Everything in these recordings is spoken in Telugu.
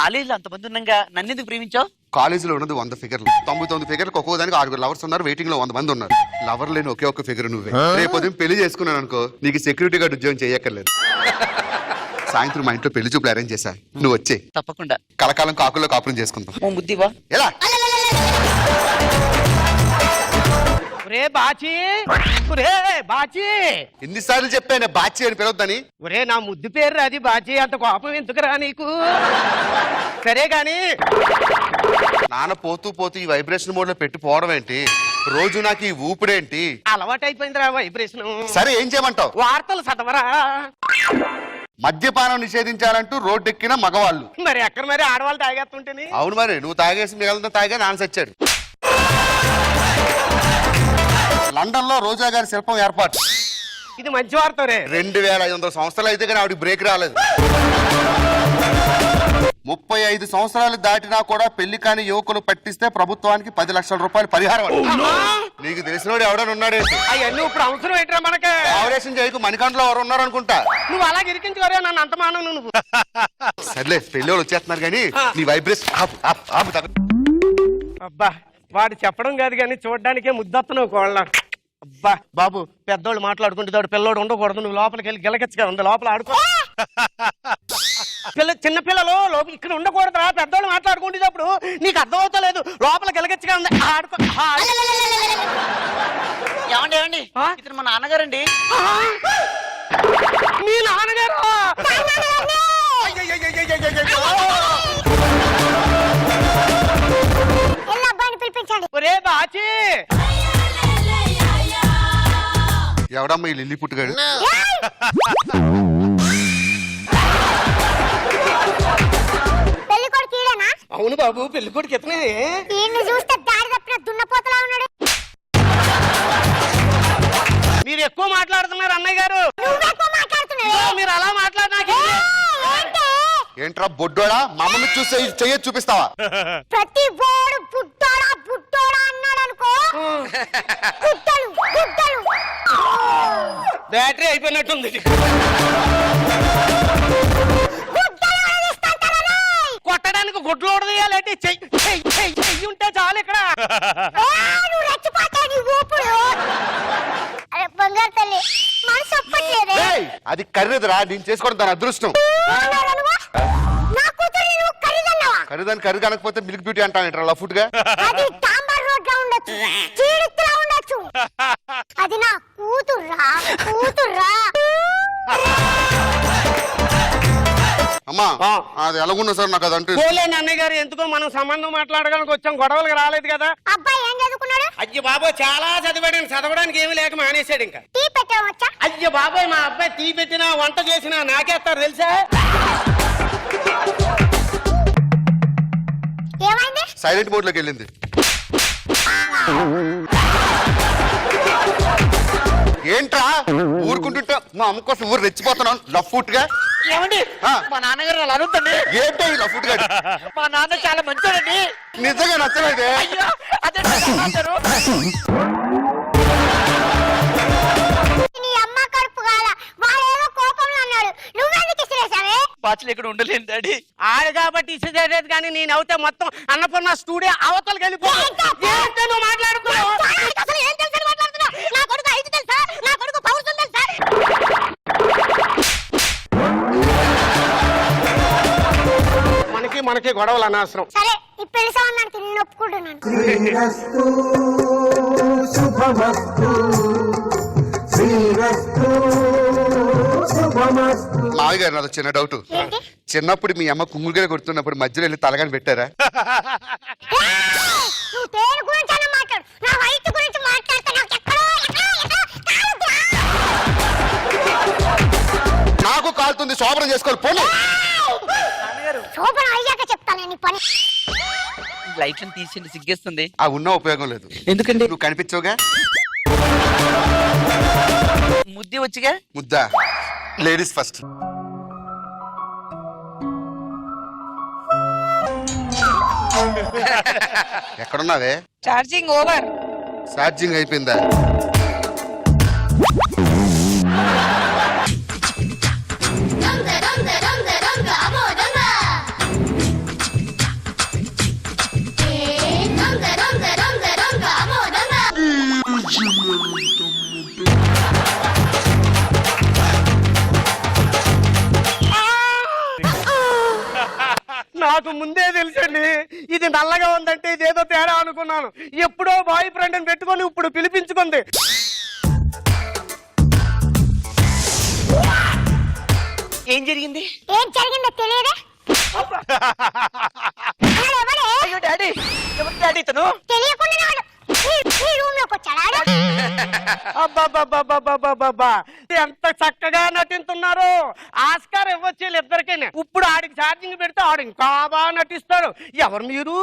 కాలేజీలో అంతమంది ఉన్నాగా నన్ను ఎందుకు ప్రేమించావు? కాలేజీలో ఉన్నది 100 ఫిగర్లు, 99 ఫిగర్లకు ఒక్కో దానికి 6 లవర్స్ ఉన్నారు, వెయిటింగ్ లో 100 మంది ఉన్నారు. లవర్ లేని ఒకే ఒక్క ఫిగర్ నువ్వే. రేపు ఉదయం పెళ్లి చేసుకున్నాను అనుకో, నీకు సెక్యూరిటీ గార్డ్ ఉద్యోగం చేయక్కర్లేదు. సాయంత్రం మా ఇంట్లో పెళ్లి చూపులు అరేంజ్ చేశా, నువ్వు వచ్చే. తప్పకుండా. కలకాలం కాకుల్లో కాపురం చేసుకుందాం. ఓ ముద్దివా? ఎలా? ఒరే బాచి, ఒరే బాచి, ఎన్నిసార్లు చెప్పాను బాచి అని పిలవద్దని? ఒరే నా ముద్దు పేరు అది బాచి, అంత కోపం ఎందుకురా నీకు? సరే గాని నాన్న పోతూ పోతూ ఈ వైబ్రేషన్ మోడ్ లో పెట్టి పోవడం ఏంటి? రోజు నాకు ఈ ఊపిడేంటి? అలవాటైపోయిందిరా వైబ్రేషన్. సరే ఏం చేయమంటావు? వార్తలు చదవరా. మద్యపానం నిషేధించాలంటూ రోడ్డెక్కిన మగవాళ్ళు. మరి ఎక్కడ మరి ఆడవాళ్ళు తాగేస్తుంటేని? అవును, మరి నువ్వు తాగేసి మిగతా తాగా నాన్న చచ్చాడు. లండన్ లో రోజా గారి శిల్పం ఏర్పాటు. ఇది మంచి వార్త రే. 2500 సంవత్సరాలు అయితే కానీ ఆవిడ బ్రేక్ రాలేదు. 35 సంవత్సరాలు దాటినా కూడా పెళ్లి కాని యువకులు పట్టిస్తే ప్రభుత్వానికి 10 లక్షల రూపాయలు పరిహారం. నీకు తెలిసినోడు ఎవడని ఉన్నాడేంటి? అవన్నీ ఇప్పుడు అవసరం ఏంట్రా మనకి? ఆపరేషన్ చేయకు, మణికంఠలో ఎవరు ఉన్నారు అనుకుంటా. నువ్వు అలా ఇరికించుకోరే నన్ను, అంత మానవు నువ్వు. సర్లే, పెళ్లి వాళ్ళు వచ్చేస్తున్నారు కానీ నీ వైబ్రేషన్ అబ్బా, వాడు చెప్పడం కాదు కానీ చూడడానికే ముద్దొస్తున్నావు కోళ్ళ. అబ్బా బాబు, పెద్దోళ్ళు మాట్లాడుకుంటే పిల్లోడు ఉండకూడదు, నువ్వు లోపలికి వెళ్ళి గిలకెచ్చగా ఉంది, లోపల ఆడుకో. చిన్న పిల్లలు లోపల ఇక్కడ ఉండకూడదురా, పెద్దోళ్ళు మాట్లాడుకుంటేటప్పుడు నీకు అర్థం అవుతలేదు, లోపల గిలకెచ్చగా ఉంది, ఆడుకో. ఏమండి ఏమండి, ఇతను మా నాన్నగారండి. మీ నాన్నగారు? ఒరే బాచి, ఎవడమ్మా ఈ లిల్లీ పుట్టుగాడు? అవును బాబు, పెళ్లి కొడుకు ఎత్తనే. మీరు ఎక్కువ మాట్లాడుతున్నారు అన్నయ్య గారు. మీరు అలా మాట్లాడినాక ఏంట్రా బొడ్డోడా, మా అమ్మని చూస్తే చెయ్యి చూపిస్తావా? ప్రతి బోడు పుట్టాడా పుట్టాడా అన్నాడు అనుకో, బ్యాటరీ అయిపోయినట్టుంది. కొట్టడానికి గుడ్లు ఓడదీయాలంటే చెయ్యి ఉంటే చాలు ఇక్కడ. బంగారు తల్లి మనసు ఒప్పట్లేదే. అది ఖరీదురా, నేను చేసుకోవడం దాని అదృష్టం. ఖరీదాన్ని ఖరీదు అనకపోతే మిల్క్ బ్యూటీ అంటాను లఫుట్ గా. అది తాంబర్ రోడ్ లా ఉండొచ్చు, చీడిత్తులా ఉండొచ్చు, అది నా కూతుర్రా కూతుర్రా. అమ్మా అది ఎలాగున్నా సార్ నాకు అదంటే. పోలేని అన్నయ్య గారు, ఎందుకో మనం సంబంధం మాట్లాడడానికి వచ్చాం, గొడవలకు రాలేదు కదా. అబ్బాయి ఏం చదువుకున్నాడు? అయ్య బాబోయ్, చాలా చదివాడు, చదవడానికి ఏమి లేక మానేశాడు. ఇంకా టీ పెట్టవచ్చా? అయ్య బాబోయ్, మా అబ్బాయి టీ పెట్టినా వంట చేసినా నాకేస్తారు తెలుసా. ఏమైంది? సైలెంట్ మోడ్ లోకి వెళ్ళింది. ఏంట్రా ఊరుకుంటుంటా, మా అమ్మ కోసం ఊరు రెచ్చిపోతున్నాను లఫుట్ గా. ఏమండి, మా నాన్నగారు అలా అనుకుంటండి. ఏంటో ఈ లఫుట్ గా? మా నాన్న చాలా మంచోడండి. నిజంగా నచ్చలేదే. అయ్యో, అదే నీ అమ్మ కడుపు కాల, వాడేదో కోపంలో అన్నాడు, నువ్వెందుకు ఇసిరేసావే? బాచులు ఇక్కడ ఉండలేను డాడీ. ఆడు కాబట్టి ఇచ్చేది, కానీ నేను అవుతే మొత్తం అన్నపూర్ణ స్టూడియో అవతలకి వెళ్ళిపో. నువ్వు మాట్లాడుతున్నావు? అసలు ఏం తెలుసని మాట్లాడుతున్నావు? నా కొడుకు 5 తెలుసా? నా కొడుకు పౌరుషం తెలుసా? మనకి గొడవలు అనవసరం. సరే, ఈ పెళ్లి సంబంధానికి నేను ఒప్పుకుంటున్నాను. మావి గారు, నాది చిన్న డౌట్. చిన్నప్పుడు మీ అమ్మ కుంగులుగా కొడుతున్నప్పుడు మధ్యలో వెళ్ళి తలగాని పెట్టారా? నువ్వు పేరు గురించి అన్న మాట్లాడు, నా వయసు గురించి మాట్లాడుతున్నావు. నాకు కాలుతుంది, శోభనం చేసుకోవాలి పోనీ. శోభన అయ్యాక చెప్తాను నీ పని. లైట్లను తీసి సిగ్గేస్తుంది. ఆ ఉన్న ఉపయోగం లేదు. ఎందుకండి? నువ్వు కనిపించవుగా. ముద్ది వచ్చిగా. ముద్దా, లేడీస్ ఫస్ట్. ఎక్కడున్నావే? Charging over. ఛార్జింగ్ అయిపోయిందా? నాకు ముందే తెలుసండి ఇది నల్లగా ఉందంటే ఇదేదో తేడా అనుకున్నాను. ఎప్పుడో బాయ్ ఫ్రెండ్ అని పెట్టుకొని ఇప్పుడు పిలిపించుకుంది. ఏం జరిగింది? ఏం జరిగిందో తెలియదా? అయ్యో డాడీ, ఎవరు డాడీ ఇతను? తెలియకుండా ఈ రూమ్ లోకి వచ్చాడా? అబ్బా ఎంత చక్కగా నటిస్తున్నారు. ఆస్కార్ ఇవ్వచ్చు వీళ్ళిద్దరికీ. ఇప్పుడు ఆడికి ఛార్జింగ్ పెడితే ఆడు ఇంకా బాగా నటిస్తాడు. ఎవరు మీరు,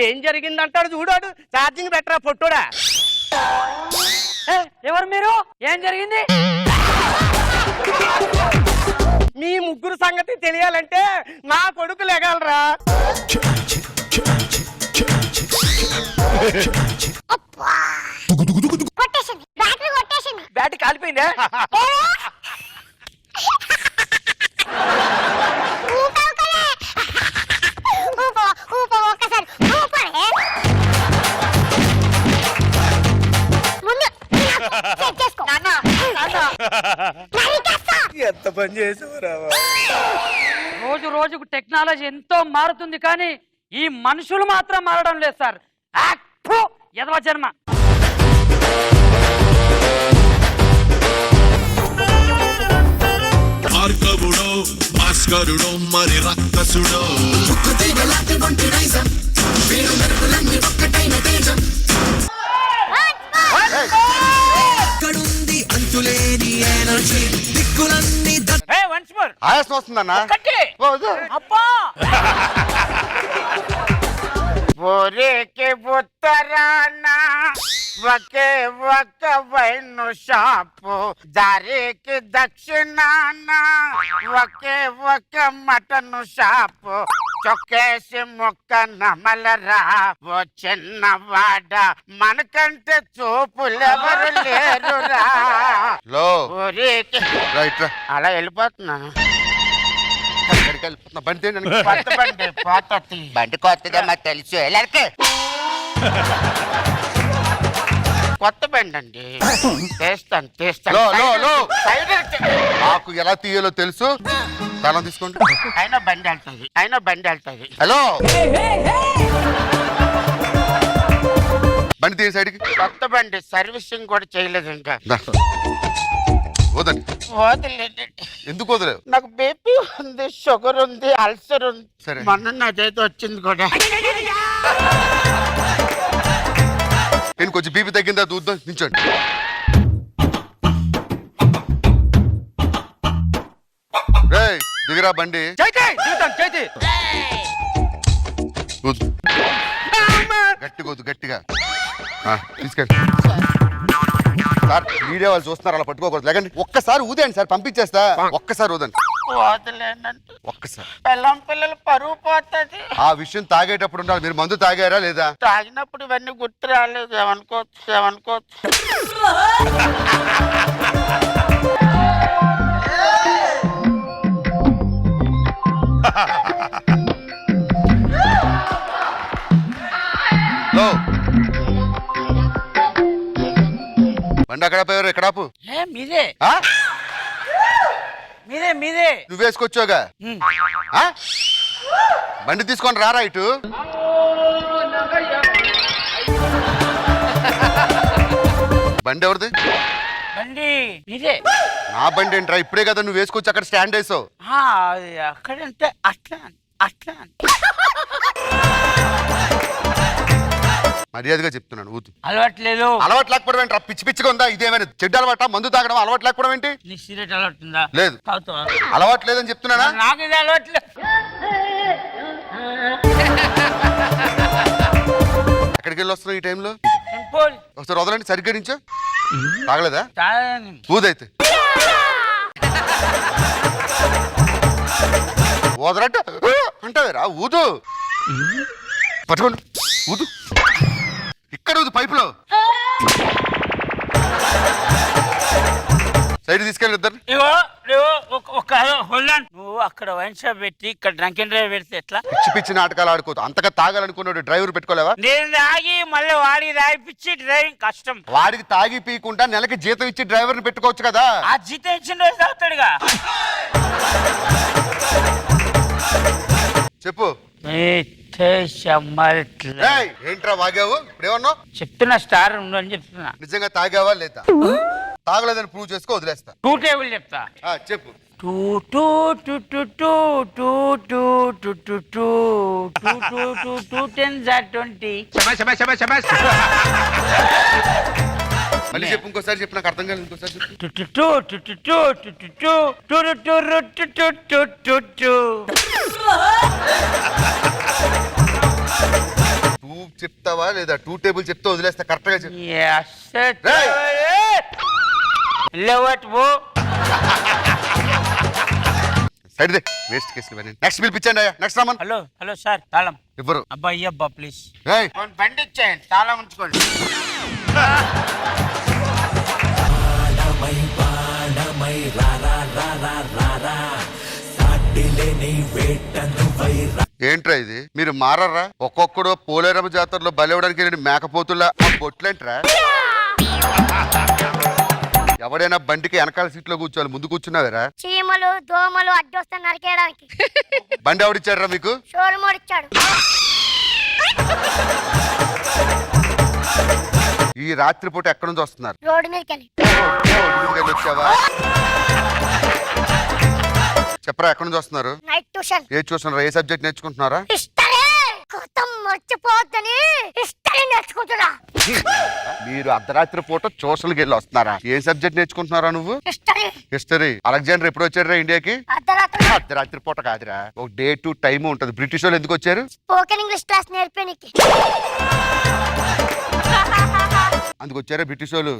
ఏం జరిగిందంటాడు చూడాడు. ఛార్జింగ్ పెట్టరా పొట్టుడా. ఎవరు మీరు? ఏం జరిగింది? మీ ముగ్గురు సంగతి తెలియాలంటే నా కొడుకు లెగలరా. కొట్టేసింది, బ్యాటరీ కొట్టేసింది. బ్యాటరీ కాలిపోయిందా? ఒక్కసారి ముందు సెట్ చేసుకో. ఎంత పని చేసేవరా. రోజు రోజుకు టెక్నాలజీ ఎంతో మారుతుంది కానీ ఈ మనుషులు మాత్రం మారడం లేదు సార్. ఎదవ జన్మ. భార్గవుడో భాస్కరుడో మరి రక్కసుడో ఎక్కడుంది అంతులేని ఎనర్జీ దిక్కులన్నీ వన్స్ మోర్. ఆయాసం వస్తుందన్నా. అబ్బా ఒరేకి ఉత్తరాన ఒకే ఒక్క వైన్ షాపు, దారికి దక్షిణాన ఒకే ఒక్క మటన్ షాపు. చొక్కేసి మొక్క నమలరా ఓ చిన్నవాడ, మనకంటే చూపులెవరు లేరురా. ఊరికి అలా వెళ్ళిపోతున్నాను. కొత్త బండి పోతుంది. బండి కొత్తగా మాకు తెలుసు. వెళ్ళారికే కొత్త బండి అండి. తీస్తాను నాకు ఎలా తీయాలో తెలుసు. తాళం తీసుకోండి. అయినా బండి వెళ్తుంది. హలో, బండి తీయ సైడ్కి. కొత్త బండి సర్వీసింగ్ కూడా చేయలేదు ఇంకా. వదండి. వదిలేండి. ఎందుకు వదలేవు? నాకు బీపీ ఉంది, షుగర్ ఉంది, అల్సర్ ఉంది. సరే. మొన్న నాదైతే వచ్చింది కూడా. నేను కొంచెం బీపీ తగ్గిందా చూద్దాం. నించోండి. రేయ్ దిగిరా బండి. వద్దు. గట్టిగా వద్దు, గట్టిగా తీసుకెళ్ళి. సార్ మీడియా వాళ్ళు చూస్తున్నారు, అలా పట్టుకోకూడదు. లేకండి ఒక్కసారి ఊదేయండి సార్, పంపించేస్తా. ఒక్కసారి ఊదండి. వదిలేనంటే ఒక్కసారి. పిల్లలు పరువు పోతుంది. ఆ విషయం తాగేటప్పుడు ఉండాలి. మీరు మందు తాగారా లేదా? తాగినప్పుడు ఇవన్నీ గుర్తు రాలేదు. ఏమనుకోవచ్చు. బండి అక్కడ పోయారు, ఎక్కడ ఆపు. మీదే ఆ? మీదే నువ్వు వేసుకొచ్చావుగా. ఆ? బండి తీసుకొని రారా ఇటు. బండి ఎవరిది? బండి మీదే. నా బండి ఏంట్రా? ఇప్పుడే కదా నువ్వు వేసుకొచ్చి అక్కడ స్టాండ్ వేసావు. అక్కడంటే అట్లా మర్యాదగా చెప్తున్నాను, ఊతు. అలవాట్లేదు. అలవాటు లేకపోవడం ఏంట్రా? పిచ్చి పిచ్చిగా ఉందా? ఇదేమైనా చెడ్డ అలవాట? మందు తాగడం అలవాటు లేకపోవడం ఏంటి? నీ సిగరెట్ అలవాటుందా? లేదు. తాగుతావా? అలవాటు లేదని చెప్తున్నానా? నాకు ఇది అలవాట్లేదు. ఎక్కడికి వెళ్ళి వస్తున్నావు ఈ టైంలో? సింపుల్. ఒకసారి వదలండి. సరిగ్గా నుంచో. తాగలేదా? తాగను. ఊదైతే వదలంట అంటావేరా? ఊదు. పట్టుకోండి, ఊదు. ఇక్కడ ఊదు, పైపులో. సైడ్ తీసుకెళ్ళి ఇద్దరు. నువ్వు అక్కడ వైన్ షాప్ పెట్టి ఇక్కడ డ్రంక్ అండ్ డ్రైవ్ పెడితే ఎట్లా? పిచ్చి పిచ్చి నాటకాలు ఆడుకోదు. అంతగా తాగాలనుకున్నాడు డ్రైవర్ పెట్టుకోలేవా? నేను తాగి మళ్ళీ వాడికి తాగిపించి డ్రైవింగ్ కష్టం. వాడికి తాగి పీకుండా నెలకి జీతం ఇచ్చి డ్రైవర్ ని పెట్టుకోవచ్చు కదా. ఆ జీతం ఇచ్చిన రోజు తాగుతాడుగా. చెప్పు. ఏంట్రా వాగావు ఇప్పుడేమన్నావు? చెప్తున్నా స్టార్ ఉండు అని చెప్తున్నా. నిజంగా తాగావా లేదా? తాగలేదని ప్రూవ్ చేసుకో వదిలేస్తా. 2 టేబుల్ చెప్తా. చెప్పు. 2 2 2 2 2 2 2 2 2 2 2 2 10s are 20. మళ్ళీ చెప్పు, ఇంకోసారి చెప్పు, నాకు అర్థం కాలేదు, ఇంకోసారి చెప్పు. 2 2 2 2 2 2 2 2 2 2 టూ చెప్తావా లేదా? 2 టేబుల్ చెప్తే వదిలేస్తా. కరెక్ట్ గా చెప్పు. సైడ్ వేస్ట్ కేసులు ఇవన్నీ. నెక్స్ట్ పిలిపించండి అయ్యా. Next Raman. Hello hello sir, తాళం ఇవ్వరు. అబ్బా అయ్యబ్బా ప్లీజ్ ఏయ్, బండి ఇచ్చేయండి, తాళం ఉంచుకోండి. ఏంట్రా ఇది? మీరు మారరా? ఒక్కొక్కడు పోలేరమ్మ జాతరలో బలివడానికి వెళ్ళి మేకపోతుల్లా బొట్లేంట్రా? ఎవడైనా బండికి వెనకాల సీట్లో కూర్చోవాలి, ముందు కూర్చున్నావేరా? చీమలు దోమలు అడ్డొస్తా నరికేయడానికి. బండి ఎవడిచ్చాడురా మీకు? షోరూమ్ ఇచ్చాడు. ఈ రాత్రిపూట ఎక్కడి నుంచి వస్తున్నారు? రోడ్డు మీదకి వచ్చావా? చెప్పరా, ఎక్కడి నుంచి వస్తున్నారు? Night tuition. ఏ చూస్తున్నారా? ఏ సబ్జెక్ట్ నేర్చుకుంటున్నారా? హిస్టరీ కొత్త మర్చిపోద్దని హిస్టరీ నేర్చుకుంటున్నా. మీరు అర్ధరాత్రి పూట ట్యూషన్కి వెళ్ళి వస్తున్నారా? ఏ సబ్జెక్ట్ నేర్చుకుంటున్నారా నువ్వు? హిస్టరీ. హిస్టరీ. అలెగ్జాండర్ ఎప్పుడు వచ్చారా ఇండియాకి? అర్ధరాత్రి. అర్ధరాత్రి పూట కాదురా, ఒక డే టు టైమ్ ఉంటది. బ్రిటిష్ వాళ్ళు ఎందుకు వచ్చారు? స్పోకెన్ ఇంగ్లీష్ క్లాస్ నేర్పేనికి. అందుకు వచ్చారా బ్రిటిష్ వాళ్ళు?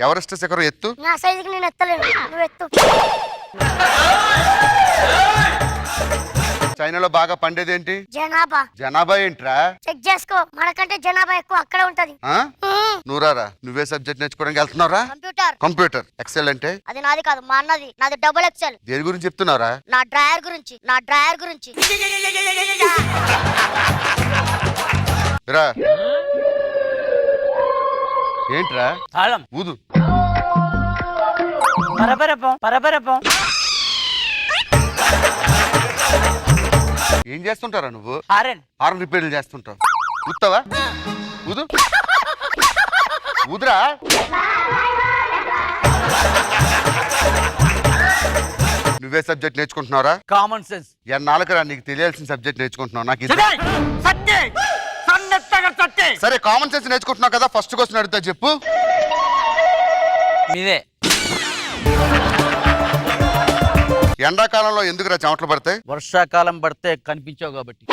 ఎవరెస్ట్ శిఖరం ఎత్తు. నా సైజుకి నేను ఎత్తలేను, నువ్వు ఎత్తు. చైనాలో బాగా పండేది ఏంటి? జనాభా. జనాభా ఏంట్రా? చెక్ చేసుకో, మనకంటే జనాభా ఎక్కువ అక్కడే ఉంటది. నువ్వురారా, నువ్వే సబ్జెక్ట్ నేర్చుకోవడానికి వెళ్తున్నారా? కంప్యూటర్. కంప్యూటర్. ఎక్సెల్ అంటే? అది నాది కాదు, మా అన్నది. నాది డబుల్ ఎక్సెల్. దేని గురించి చెప్తున్నారా? నా డ్రాయర్ గురించి. నా డ్రాయర్ గురించి. రా. ఏంట్రా? తాళం ఊదు. పరపరపం పరపరపం. ఏం చేస్తుంటారా నువ్వు? హారన్ హారన్ రిపేర్లు చేస్తుంటావు. ఊతావా? ఊదు. ఊదురా. నువ్వే సబ్జెక్ట్ నేర్చుకుంటున్నారా? Common sense. ఎన్నాళ్ళకరా నీకు తెలియాల్సిన సబ్జెక్ట్ నేర్చుకుంటున్నావు? నాకు సరే, కామన్ సెన్స్ నేర్చుకుంటున్నావు కదా, ఫస్ట్ క్వశ్చన్ అడుగుతా, చెప్పు. మీదే. ఎండాకాలంలో ఎందుకురా చెమటలు పడతాయి? వర్షాకాలం పడితే కనిపించావు కాబట్టి.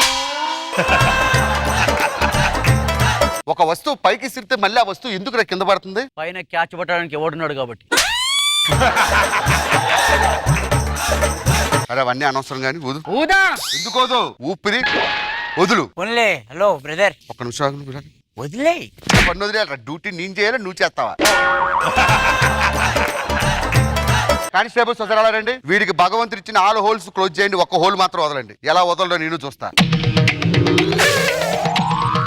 ఒక వస్తువు పైకి సిరితే మళ్ళీ ఆ వస్తువు ఎందుకురా కింద పడుతుంది? పైన క్యాచ్ పట్టడానికి ఎవడున్నాడు కాబట్టి. అరే అవన్నీ అనవసరం కానీ ఊదు. ఊదా. ఎందుకు వదు? ఊపిరి వదులు. ఓన్లే. హలో బ్రదర్, ఒక్క నిమిషం ఆగు. వదిలే. పన్ను వదిలేరా? డ్యూటీ నేను చేయాలి, నువ్వు చేస్తావా? కానిస్టేబుల్స్ వదలాలండి. వీడికి భగవంతుడు ఇచ్చిన 6 హోల్స్ క్లోజ్ చేయండి, ఒక్క హోల్ మాత్రం వదలండి. ఎలా వదలడో నేను చూస్తా.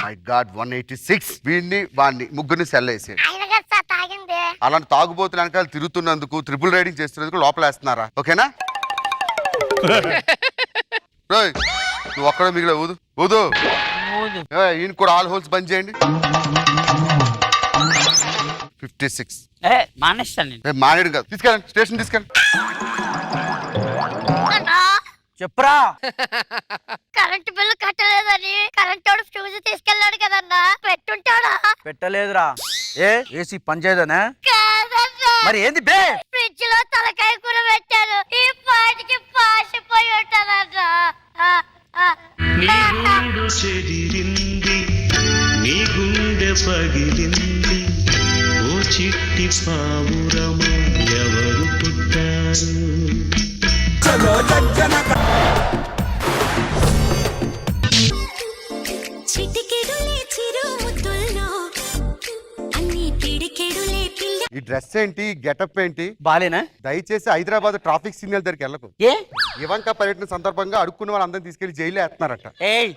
My God, 186. వీడిని వాడిని ముగ్గురిని సెల్ వేసేయండి. అలాంటి తాగుబోతులు వెనకాల తిరుగుతున్నందుకు, ట్రిపుల్ రైడింగ్ చేస్తున్నందుకు లోపల వేస్తున్నారా? ఓకేనా? నువ్వు ఒక్కడే మిగిలిన ఊదు. ఊదు. ఈయన కూడా 6 హోల్స్ బంద్ చేయండి. 56. మానేస్తాను. మానేడు కాదు, తీసుకెళ్ళండి, స్టేషన్ తీసుకెళ్ళండి. చెప్పరా? కరెంట్ బిల్లు కట్టలేదని కరెంట్ వాడు ఫ్యూజ్ తీసుకెళ్ళాడు కదన్నా, పెట్టుంటాడా? పెట్టలేదురా. ఏసీ పనిచేయదనా? మరి ఏంది బే? ఫ్రిడ్జ్ లో తలకాయ కూర పెట్టాను, ఈ పాటికి పాసిపోయి ఉంటానన్నా. నీ గూడు చెదిరింది, నీ గుండె పగిలింది, ఓ చిట్టి పావురము ఎవరు పుట్టారు? ఈ డ్రెస్ ఏంటి, గెటప్ ఏంటి? బాలేనా? దయచేసి హైదరాబాద్ ట్రాఫిక్ సిగ్నల్ దగ్గరికి వెళ్ళకు. ఏ ఇవంక పర్యటన సందర్భంగా అడుక్కున్న వాళ్ళందరినీ తీసుకెళ్లి జైల్లో వేస్తున్నారట. ఏయ్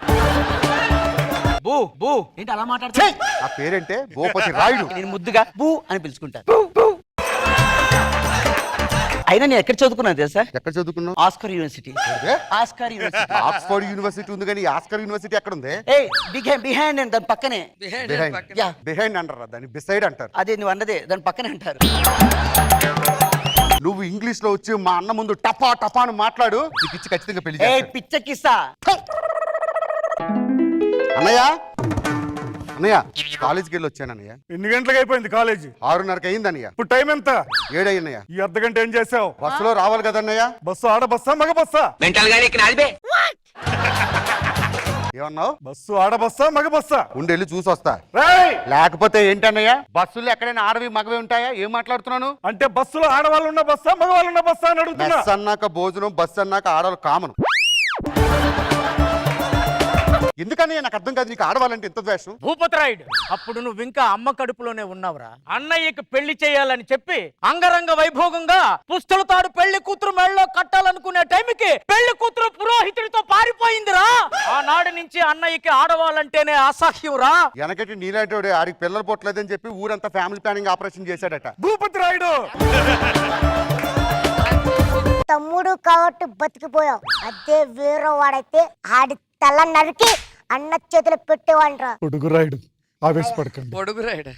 బూ బూ ఏంటి అలా మాట్లాడుతా? ఆ పేరేంటే భూపతి రాయుడు. నేను ముద్దుగా బూ అని పిలుచుకుంటాను. అయినా నేను ఎక్కడ చదువుకున్నాను తెలుసా? ఎక్కడ చదువుకున్నావు? Oscar university. Oscar university. Oxford university ఉంది కానీ ఆస్కర్ యూనివర్సిటీ ఎక్కడ ఉంది? ఏ బిహైండ్ అండ్ దాని పక్కనే. యా, బిహైండ్ అంటారా దాన్ని? బిసైడ్ అంటారు. అదే నువ్వు అన్నదే, దాని పక్కనే అంటారు. నువ్వు ఇంగ్లీష్ లో వచ్చి మా అన్న ముందు టపా టపా అని మాట్లాడు, నీకు ఇచ్చి ఖచ్చితంగా పెళ్లి ఏ చేస్తాను. పిచ్చకిస్సా. అన్నయ్య అన్నయ్య కాలేజీకి వెళ్ళి వచ్చాను అన్నయ్య. ఎన్ని గంటలకు అయిపోయింది కాలేజీ? 6:30 అయింది అన్నయ్య. ఇప్పుడు టైం ఎంత? 7 అయ్యన్నయ్య. ఈ అర్ధ గంట ఏం చేసావు? బస్సులో రావాలి కదన్నయ్య. బస్సు ఆడ బస్సా మగ బస్సా? ఏమన్నావు? బస్సు ఆడ బస్సా మగ బస్సా? ఉండెళ్ళి చూసి వస్తా. రేయ్! లేకపోతే ఏంటన్నయ్య, బస్సులు ఎక్కడైనా ఆడవి మగవి ఉంటాయా? ఏం మాట్లాడుతున్నాను? అంటే బస్సులో ఆడవాళ్ళు ఉన్న బస్సా మగవాళ్ళు ఉన్న బస్సా అని అడుగుతున్నా. బస్ అన్నాక భోజనం, బస్సు అన్నాక ఆడవాళ్ళు కామన్. ఎందుకని నాకు అర్థం కాదు, నీకు ఆడవాలంటే ఎంత ద్వేషం? భూపతిరాయుడు, అప్పుడు నువ్వు ఇంకా అమ్మ కడుపులోనే ఉన్నావురా. అన్నయ్యకి పెళ్లి చేయాలని చెప్పి అంగరంగ వైభోగంగా పుస్తల తాడు పెళ్లి కూతురు మెళ్ళలో కట్టాలనుకునే టైంకి పెళ్లి కూతురు పురోహితుడితో పారిపోయిందిరా. ఆనాడు నుంచి అన్నయ్యకి ఆడవాళ్ళంటేనే అసహ్యం రా. వెనకటి నీలాంటి ఆడికి పిల్లలు పుట్టలేదని చెప్పి ఊరంతా ఫ్యామిలీ ప్లానింగ్ ఆపరేషన్ చేశాడట. భూపతిరాయుడు, తమ్ముడు కాబట్టి బతికిపోయావు. అదే వేరే వాడైతే ఆడి తల నరికి అన్న చేతులు పెట్టేవాళ్ళరా. పొడుగురాయుడు ఆవేశపడకండి. పొడుగురాయుడు.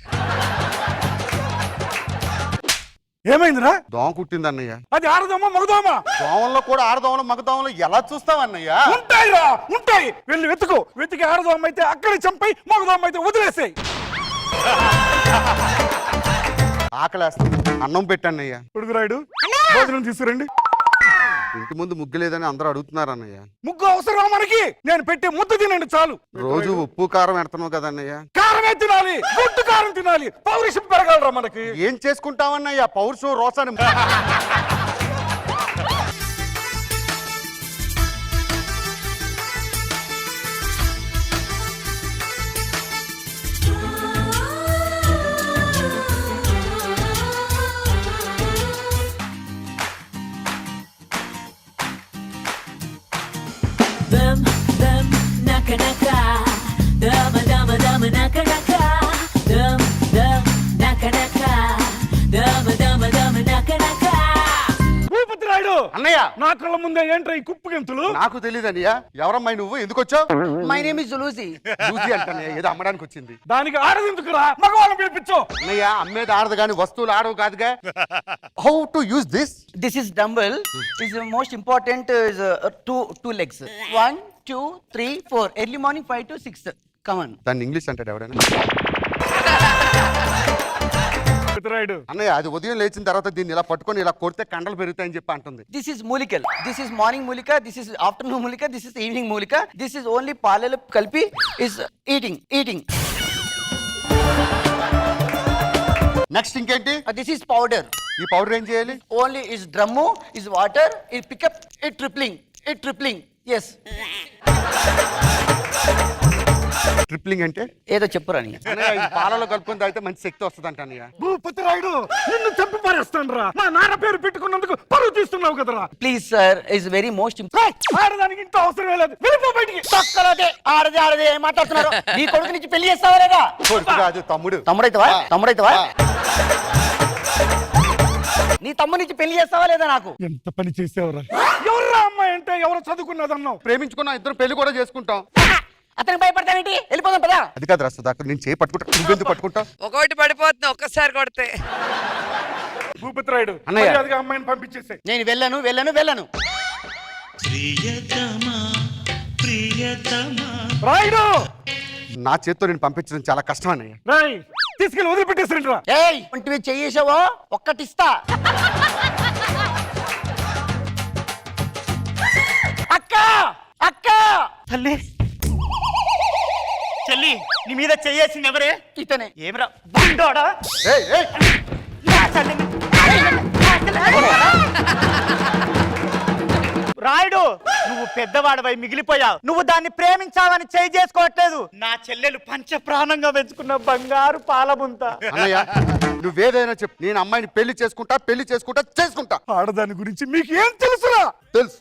ఏమైందిరా? దోమ కుట్టింది అన్నయ్య. అది ఆడదోమా మగదోమా? దోమల్లో కూడా ఆడదోమలు మగదోమలు ఎలా చూస్తావన్నయ్య? ఉంటాయిరా, ఉంటాయి. వెళ్ళి వెతుకు. వెతికి ఆడదోమ అయితే అక్కడే చంపై, మగదోమ అయితే వదిలేసాయి. ఆకలేస్తుంది, అన్నం పెట్టన్నయ్య. పొడుగురాయుడు, భోజనం తీసుకురండి. ఇంటి ముందు ముగ్గు లేదని అందరూ అడుగుతున్నారు అన్నయ్య. ముగ్గు అవసరం మనకి? నేను పెట్టే ముద్ద తినండి చాలు. రోజు ఉప్పు కారం పెడుతున్నావు కదన్నయ్య. కారమే తినాలి, గుడ్డు కారం తినాలి. పౌరుషం పెరగలరా మనకి? ఏం చేసుకుంటావన్నయ్య పౌరుషం రోసాని? భూపతిరాయుడు, అన్నయ్య నా కళ్ళ ముందే ఏంట్రా ఈ కుప్పు గెంతులు? నాకు తెలియదు అన్నయ్య. ఎవరమ్మాయి నువ్వు? ఎందుకు వచ్చావు? My name is Lucy. Lucy అంటన్నయ్య, ఏదో అమ్మడానికి వచ్చింది. దానికి ఆడదెందుకురా? మగవాళ్ళని పిలిపించు. అన్నయ్య అమ్మేది ఆడదు కానీ వస్తువులు ఆడవు కాదుగా. How to use this? This is dumbbell. Is the most important is two legs. 1, 2, 3, 4. Early morning 5 to 6. Come on. దాన్ని ఇంగ్లీష్ అంటాడు ఎవడైనా? భూపతిరాయుడు, అన్నయ్య అది ఉదయం లేచిన తర్వాత దీన్ని ఇలా పట్టుకొని ఇలా కొడితే కండలు పెరుగుతాయని చెప్పి అంటుంది. This is మూలికల్. This is morning Mulika. This is afternoon Mulika. This is evening Mulika. This is only పాలలు కలిపి is eating. నెక్స్ట్ ఇంకేంటి? This is powder. ఈ పౌడర్ ఏం చేయాలి? Only is drum, is water. It pick up. It tripling. Yes. Tripling అంటే ఏదో చెప్పురాని. అన్నయ్య ఈ పాలలో కలుపుకొని తాగితే మంచి శక్తి వస్తుంది అంట అన్నయ్య. భూపతిరాయుడు, నిన్ను చంపి పారేస్తానురా. మా నాన్న పేరు పెట్టుకున్నందుకు పరువు తీస్తున్నావు కదరా. Please sir, is very most ఆడదానికి ఇంత అవసరమే లేదు. వెళ్ళిపో బయటికి. ఆడదే ఏం మాట్లాడుతున్నారు? నీ కొడుకు నుంచి పెళ్లి చేస్తావా లేదా? కొడుకు కాదు తమ్ముడు. తమ్ముడైతవా? నీ తమ్ముడి నుంచి పెళ్లి చేస్తావా లేదా? నాకు ఎంత పని చేసేవరా? ఎవరా అమ్మాయి అంటే ఎవరు చదువుకున్నదన్నావు? ప్రేమించుకున్నా, ఇద్దరు పెళ్లి కూడా చేసుకుంటాం. అతనికి భయపడతావేంటి? వెళ్ళిపోదాం పదా. అది కాదు రాస్తుంది అక్కడ నేను చేయి పట్టుకుంటా, నువ్వెందుకు పట్టుకుంటా? ఒకటి పడిపోతుంది ఒక్కసారి కొడితే. భూపతిరాయుడు, అన్నయ్య. మర్యాదగా అమ్మాయిని పంపించేసే. నేను వెళ్ళను. ప్రియతమా రాయుడు, నా చేత్తో నేను పంపించడం చాలా కష్టం అన్నయ్య. రాయ్ తీసుకెళ్ళి వదిలిపెట్టేసరండి రా. ఏయ్ ఒంటివి చెయ్యేసావో ఒక్కటిస్తా. అక్క తల్లి, చెల్లి, నీ మీద చెయ్యేసింది ఎవరే? ఇతనే. ఏమిరా బండోడా? ఏయ్, ఏయ్. రాయుడు, నువ్వు పెద్దవాడవై మిగిలిపోయావు. నువ్వు దాన్ని ప్రేమించావని చేయి చేసుకోవట్లేదు. నా చెల్లెలు పంచ ప్రాణంగా పెంచుకున్న బంగారు పాలబుంత. అన్నయ్య నువ్వేదైనా చెప్పు, నేను అమ్మాయిని పెళ్లి చేసుకుంటా. ఆడదాని గురించి మీకు ఏం తెలుసురా? తెలుసు,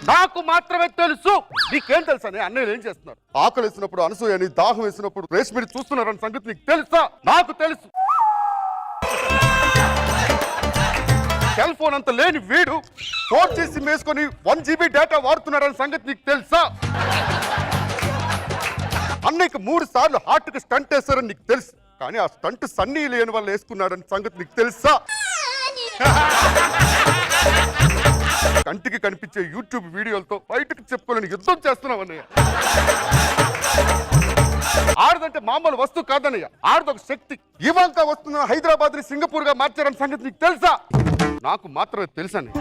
నాకు మాత్రమే తెలుసు. నీకేం తెలుసు అని అన్నయ్యలు ఏం చేస్తున్నారు? ఆకలి వేసినప్పుడు అనసూయని, దాహం వేసినప్పుడు రేష్మిని చూస్తున్నారన్న సంగతి నీకు తెలుసా? నాకు తెలుసు. సెల్ ఫోన్ అంత లేని వీడు 4G సిమ్ వేసుకొని 1 GB డేటా వాడుతున్నాడన్న సంగతి నీకు తెలుసా? అన్నయ్యకి 3 సార్లు హార్ట్కి స్టంట్ వేస్తారని నీకు తెలుసు, కానీ ఆ స్టంట్ సన్నీ లేని వాళ్ళు వేసుకున్నాడని సంగతి నీకు తెలుసా? కంటికి కనిపించే యూట్యూబ్ వీడియోలతో బయటకు చెప్పుకోలేని యుద్ధం చేస్తున్నావు అన్నయ్య. ఆడదంటే మామూలు వస్తువు కాదన్నయ్య, ఆడదొక శక్తి. ఇవాళ వస్తున్న హైదరాబాద్ ని సింగపూర్ గా మార్చారని సంగతి నీకు తెలుసా? నాకు మాత్రమే తెలుసు అన్నయ్య.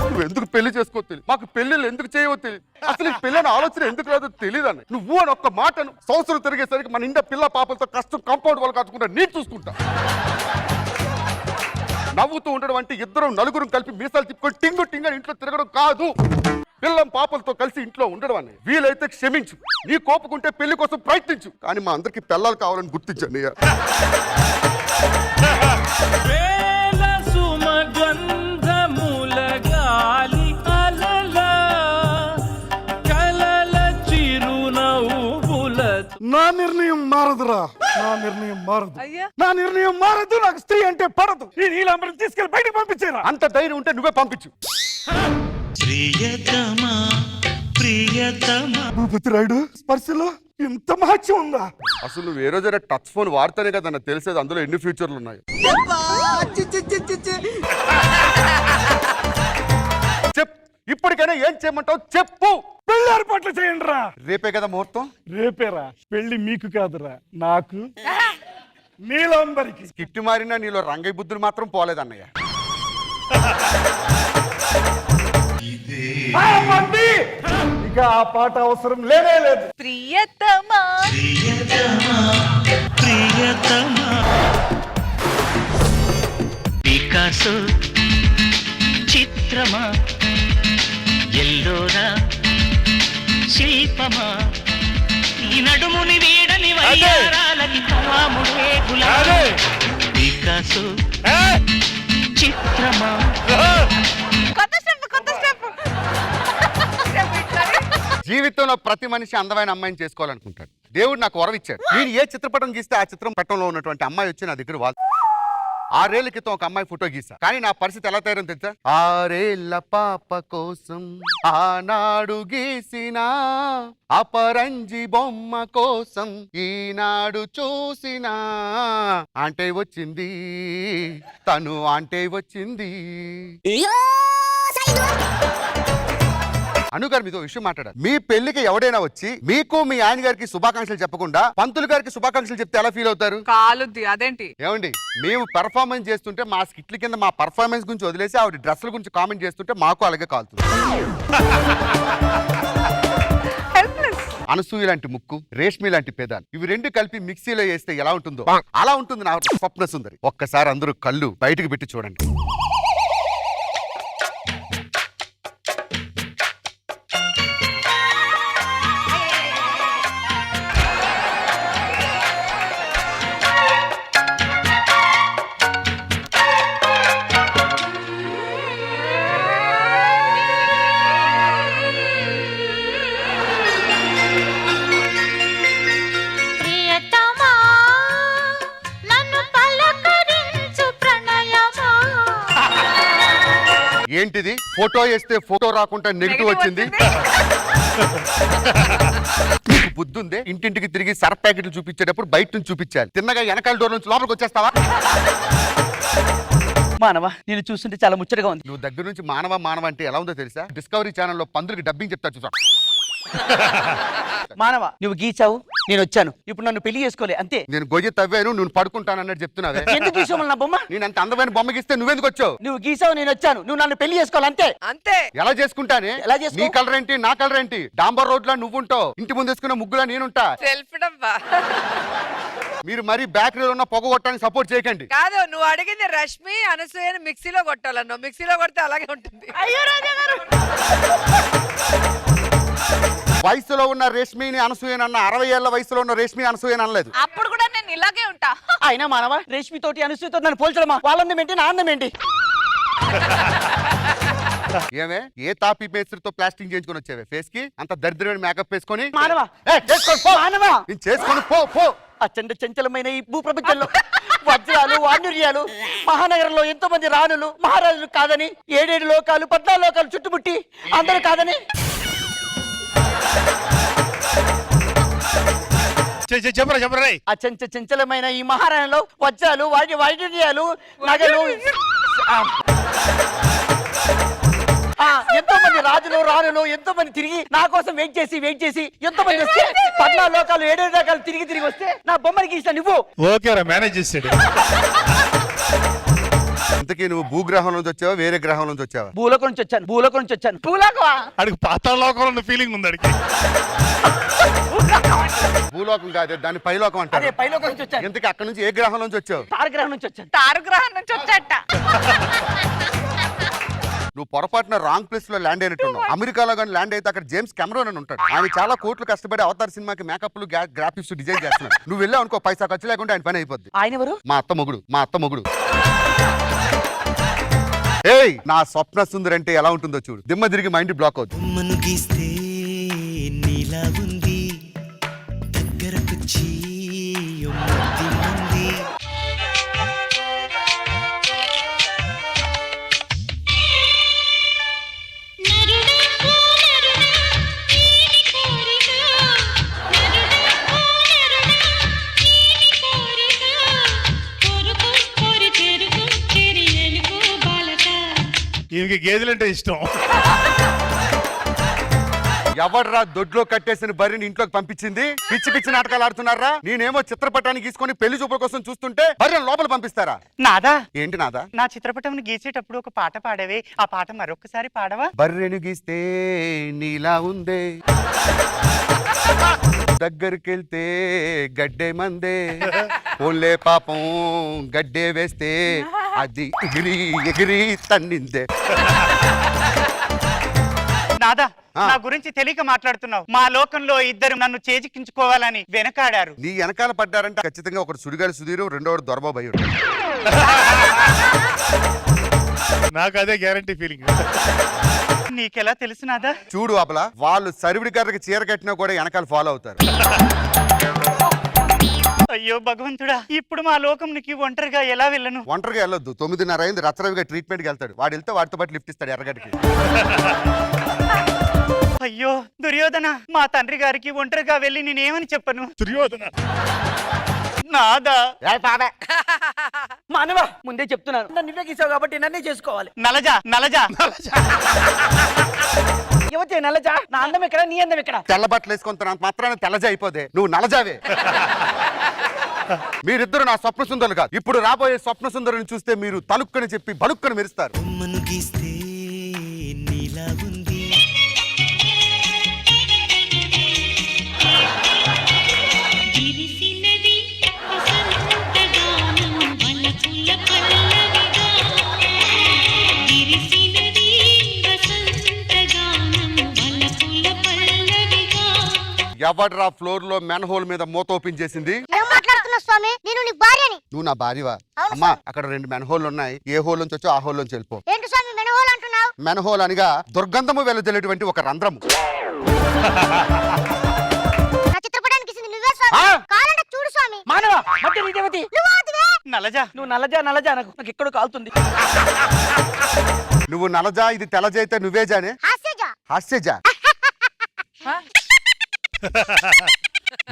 నువ్వు ఎందుకు పెళ్లి చేసుకో తెలియదు, మాకు పెళ్లిళ్ళు ఎందుకు చేయవో తెలియదు, అసలు ఈ పెళ్ళని ఆలోచన ఎందుకు రాదో తెలియదు అన్నయ్య. నువ్వు అని ఒక్క మాటను సంవత్సరం తిరిగేసరికి మన ఇంట్లో పిల్ల పాపలతో కష్టం కాంపౌండ్ వాళ్ళు కాచుకుంటా నేను చూసుకుంటా. నవ్వుతూ ఉండడం అంటే ఇద్దరు నలుగురు కలిపి మీసాలు తిప్పుకొని టింగు టింగు ఇంట్లో తిరగడం కాదు, పిల్లం పాపలతో కలిసి ఇంట్లో ఉండడం అన్నయ్య. వీలైతే క్షమించు, నీ కోపుకుంటే పెళ్లి కోసం ప్రయత్నించు, కానీ మా అందరికి పిల్లలు కావాలని గుర్తించు అన్నయ్య. నా నిర్ణయం మారదురా, నా నిర్ణయం మారదు, నా నిర్ణయం మారదు. నాకు స్త్రీ అంటే పడదు. ఈ నీలాంబరిని తీసుకెళ్లి బయటకు పంపించేరా. అంత ధైర్యం ఉంటే నువ్వే పంపించు. ప్రియతమా ప్రియతమా భూపతి రాయుడు స్పర్శలో ఇంత మహత్యం ఉందా? అసలు నువ్వు ఏ రోజైనా టచ్ ఫోన్ వాడితేనే కదా నాకు తెలిసేది అందులో ఎన్ని ఫ్యూచర్లు ఉన్నాయి. చెప్పు, ఇప్పటికైనా ఏం చేయమంటావు చెప్పు. పెళ్లి ఏర్పాట్లు చేయండి రా. రేపే కదా ముహూర్తం? రేపేరా. పెళ్లి మీకు కాదురా, నాకు, నీలాంబరికి. కిట్టి మారినా నీలో రంగయ్య బుద్ధులు మాత్రం పోలేదన్నయ్య. ఇక ఆ పాట అవసరం లేనే లేదు. ప్రియతమా ప్రియతమా ప్రియతమా పికాసో చిత్రమా ఎల్లోరా శిల్పమా ఈ నడుముని వీడని వయ్యారాలకి కాముడే గులాబీ పికాసో చిత్రమా. కొత్త స్టెప్ కొత్త స్టెప్. జీవితంలో ప్రతి మనిషి అందమైన అమ్మాయిని చేసుకోవాలనుకుంటాడు. దేవుడు నాకు వరం ఇచ్చాడు. నేను ఏ చిత్రపటం గీస్తే ఆ చిత్రం పటంలో ఉన్నటువంటి అమ్మాయి వచ్చి నా దగ్గర వాళ్ళు 6 ఏళ్ల క్రితం ఒక అమ్మాయి ఫోటో గీసా, కానీ నా పరిస్థితి ఎలా తయారైందో తెలుసా? 6 ఏళ్ల పాప కోసం ఆనాడు గీసిన అపరంజి బొమ్మ కోసం ఈనాడు చూసిన అంటే వచ్చింది తను, అంటే వచ్చింది. అనుగారు మీతో విషయం మాట్లాడారు. మీ పెళ్లికి ఎవడైనా వచ్చి మీకు మీ ఆయన గారికి శుభాకాంక్షలు చెప్పకుండా పంతులు గారికి శుభాకాంక్షలు చెప్తే ఎలా ఫీల్ అవుతారు? కాలుద్ది అదేంటి? ఏమండి, మేము పెర్ఫార్మెన్స్ చేస్తుంటే మా స్కిట్ల కింద మా పర్ఫార్మెన్స్ గురించి వదిలేసి ఆవిడ డ్రెస్ల గురించి కామెంట్ చేస్తుంటే మాకు అలాగే కాలుతుంది. అనసూయ లాంటి ముక్కు, రేష్మి లాంటి పేదాలు, ఇవి రెండు కలిపి మిక్సీలో వేస్తే ఎలా ఉంటుందో అలా ఉంటుంది నా స్వప్న సుందరి. ఒక్కసారి అందరూ కళ్ళు బయటకు పెట్టి చూడండి. ఏంటిది? ఫోటో వేస్తే ఫోటో రాకుండా నెగిటివ్ వచ్చింది. నీకు బుద్ధి ఉందే? ఇంటింటికి తిరిగి సర్ఫ్ ప్యాకెట్లు చూపించేటప్పుడు బయట నుంచి చూపించాలి, తిన్నగా వెనకాల డోర్ నుంచి లోపలికి వచ్చేస్తావా? మానవ, నేను చూస్తుంటే చాలా ముచ్చటగా ఉంది. నువ్వు దగ్గర నుంచి మానవ మానవ అంటే ఎలా ఉందో తెలుసా? డిస్కవరీ ఛానల్లో పందులకి డబ్బింగ్ చెప్తా చూసా. మానవ, నువ్వు గీచావు, నేను వచ్చాను, ఇప్పుడు నన్ను పెళ్లి చేసుకోలే అంతే. నేను గొయ్యి తవ్వాను, నువ్వు పడుకుంటానన్నట్టు చెప్తున్నావే. ఎందుకు గీసావు నా బొమ్మ? నేను అంత అందమైన బొమ్మ గీస్తే నువ్వెందుకు వచ్చావు? నువ్వు గీసావు, నేను వచ్చాను, నువ్వు నన్ను పెళ్లి చేసుకోవాలి అంతే. అంతే. ఎలా చేసుకుంటానే? ఎలా చేసుకో? నీ కలర్ ఏంటి, నా కలర్ ఏంటి? డాంబర్ రోడ్ లా నువ్వు ఉంటావు, ఇంటి ముందు వేసుకున్న ముగ్గులా నేనుంటా. సెల్ఫ్ డబ్బా. మీరు మరీ బేకరీలో ఉన్న పొగ కొట్టడానికి సపోర్ట్ చేయకండి. కాదు, నువ్వు అడిగింది రష్మి అనసూయని మిక్సీలో కొట్టాలన్నావు. మిక్సీలో కొడితే అలాగే ఉంటుంది. అయ్యో రాజా గారు. వయసులో ఉన్న రేష్మిని అనసూయనన్న 60 ఏళ్ల వయసులో ఉన్న రేష్మి అనసూయని అనలేదు. అప్పుడు కూడా నేను ఇలాగే ఉంటా. అయినా మానవ, రేష్మి తోటి అనసూయతో నన్ను పోల్చడమా? వాళ్ళందం ఏంటి, నా అందం ఏంటి? ఏమే ఏ తాపి మేస్త్రితో ప్లాస్టింగ్ చేయించుకొని వచ్చావే ఫేస్ కి అంత దరిద్రమైన మేకప్ వేసుకొని మానవా చేసుకొని పో మానవా నేను చేసుకొని పో పో అచండ చంచలమైన ఈ భూ ప్రపంచంలో వజ్రాలు వాణ్యుర్యాలు మహానగరంలో ఎంతో మంది రాణులు మహారాజులు కాదని 7 లోకాలు 14 లోకాలు చుట్టుముట్టి అందరూ కాదని చెప్పరా అచంచ చంచలమైన ఈ మహారాణలో వజ్రాలు వాణ్యుర్యాలు నగలు ఎంతో మంది రాజులు రాణులు ఎంతో మంది తిరిగి నా కోసం వెయిట్ చేసి ఎంతో మంది వస్తే 14 లోకాలు 7 లోకాలు తిరిగి వస్తే నా బొమ్మకి ఇష్టం నువ్వు ఓకేరా మేనేజ్ చేసాడు. ఇంతకీ నువ్వు భూగ్రహం నుంచి వచ్చావా వేరే గ్రహం నుంచి వచ్చావా భూలోకం నుంచి వచ్చాను భూలోకమా అడిగి పాతాళ లోకంలో ఉన్న ఫీలింగ్ ఉంది అడిగి. భూలోకం కాదు దాన్ని పైలోకం అదే అంటారు పైలోకం నుంచి వచ్చాను ఇంతకీ అక్కడ నుంచి ఏ గ్రహం నుంచి వచ్చావు తారగ్రహం నుంచి వచ్చాను తారుగ్రహం నుంచి వచ్చేట నువ్వు పొరపాటున రాంగ్ ప్లేస్ లో ల్యాండ్ అయినట్టున్నావు అమెరికాలో కానీ ల్యాండ్ అయితే అక్కడ జేమ్స్ కెమెరాన్ అని ఉంటాడు ఆయన చాలా కోట్లు కష్టపడి అవతార్ సినిమాకి మేకప్లు గ్రాఫిక్స్ డిజైన్ చేస్తున్నాడు నువ్వు వెళ్ళావు అనుకో పైసా ఖర్చు లేకుండా ఆయన పని అయిపోద్ది ఆయన ఎవరు మా అత్త మొగుడు ఏయ్ నా స్వప్న సుందరి అంటే ఎలా ఉంటుందో చూడు దిమ్మ తిరిగి మైండ్ బ్లాక్ అవుతుంది బొమ్మను గీస్తే నీలా ఉంది దగ్గరకొచ్చి ఉంది ఈయనకి గేదెలంటే ఇష్టం. ఎవడ్రా దొడ్లో కట్టేసిన బర్రెని ఇంట్లోకి పంపించింది పిచ్చి నాటకాలు ఆడుతున్నారా నేనేమో చిత్రపటాన్ని గీసుకొని పెళ్లి చూపుల కోసం చూస్తుంటే బర్రెని లోపల పంపిస్తారా నాదా ఏంటి నాదా నా చిత్రపటం గీసేటప్పుడు ఒక పాట పాడవే ఆ పాట మరొకసారి పాడవా బర్రెను గీస్తే నీలా ఉందే దగ్గరికెళ్తే గడ్డే మందే ఓన్లే పాపం గడ్డే వేస్తే అది ఎగిరి తన్నిందే నాదా నా గురించి తెలియక మాట్లాడుతున్నావు మా లోకంలో ఇద్దరు నన్ను చేజిక్కించుకోవాలని వెనకాడారు నీ వెనకాల పడ్డారంటే ఖచ్చితంగా ఒకటి సుడిగాలి సుధీరు రెండోడు దొరబాబయ్యుడు నాకు అదే గ్యారంటీ ఫీలింగ్. నీకెలా తెలుసు నాదా చూడు అబల వాళ్ళు సరివిడి గారికి చీర కట్టినా కూడా వెనకాల ఫాలో అవుతారు అయ్యో భగవంతుడా ఇప్పుడు మా లోకంకి ఒంటరిగా ఎలా వెళ్ళను ఒంటరిగా వెళ్ళొద్దు 9:30 అయింది రచ్చరవిగా ట్రీట్మెంట్కి వెళ్తాడు వాడు వెళ్తే వాడితో పాటు లిఫ్ట్ ఇస్తాడు ఎర్రగడ్డకి అయ్యో దుర్యోధన మా తండ్రి గారికి ఒంటరిగా వెళ్ళి నేనేమని చెప్పను దుర్యోధన నాదా మానవ ముందే చెప్తున్నాను నన్ను నువ్వే గీసావు కాబట్టి నన్నే చేసుకోవాలి నలజ యువతే నలజ నా అందం ఎక్కడ నీ అందం ఎక్కడ తెల్ల బట్టలు వేసుకుంటున్నంత మాత్రాన తెల్లజ అయిపోదే నువ్వు నలజావే మీరిద్దరు నా స్వప్న సుందరులు కాదు ఇప్పుడు రాబోయే స్వప్న సుందరుని చూస్తే మీరు తలుక్కని చెప్పి బలుక్కని మెరుస్తారు బొమ్మను గీస్తే నీలా ఉంది ఎవడ్రా ఫ్లోర్ లో మెన్ హోల్ మీద మూత ఓపెన్ చేసింది ఏం మాట్లాడుతున్నావు స్వామి నేను నీ భార్యని నువ్వు నా భార్యవా అవును అమ్మా అక్కడ 2 మెన్ హోల్ ఉన్నాయి ఏ హోల్ నుంచి వచ్చో ఆ హోల్ నుంచి వెళ్ళిపో ఏంటి స్వామి మెనహోల్ అంటున్నావు మెన్ హోల్ అనగా దుర్గంధము వెదజల్లేటువంటి ఒక రంధ్రము నా చిత్రపటానికి ఇచ్చింది నువ్వే స్వామి ఆ? కావాలంటే చూడు స్వామి మానవ మధ్య నీ దేవతి నువ్వు ఆదివే. నువ్వు నలజ నాకు ఎక్కడో కాలుతుంది నువ్వు నలజా ఇది తెలజ అయితే నువ్వే జానే హాస్యజా హాస్యజా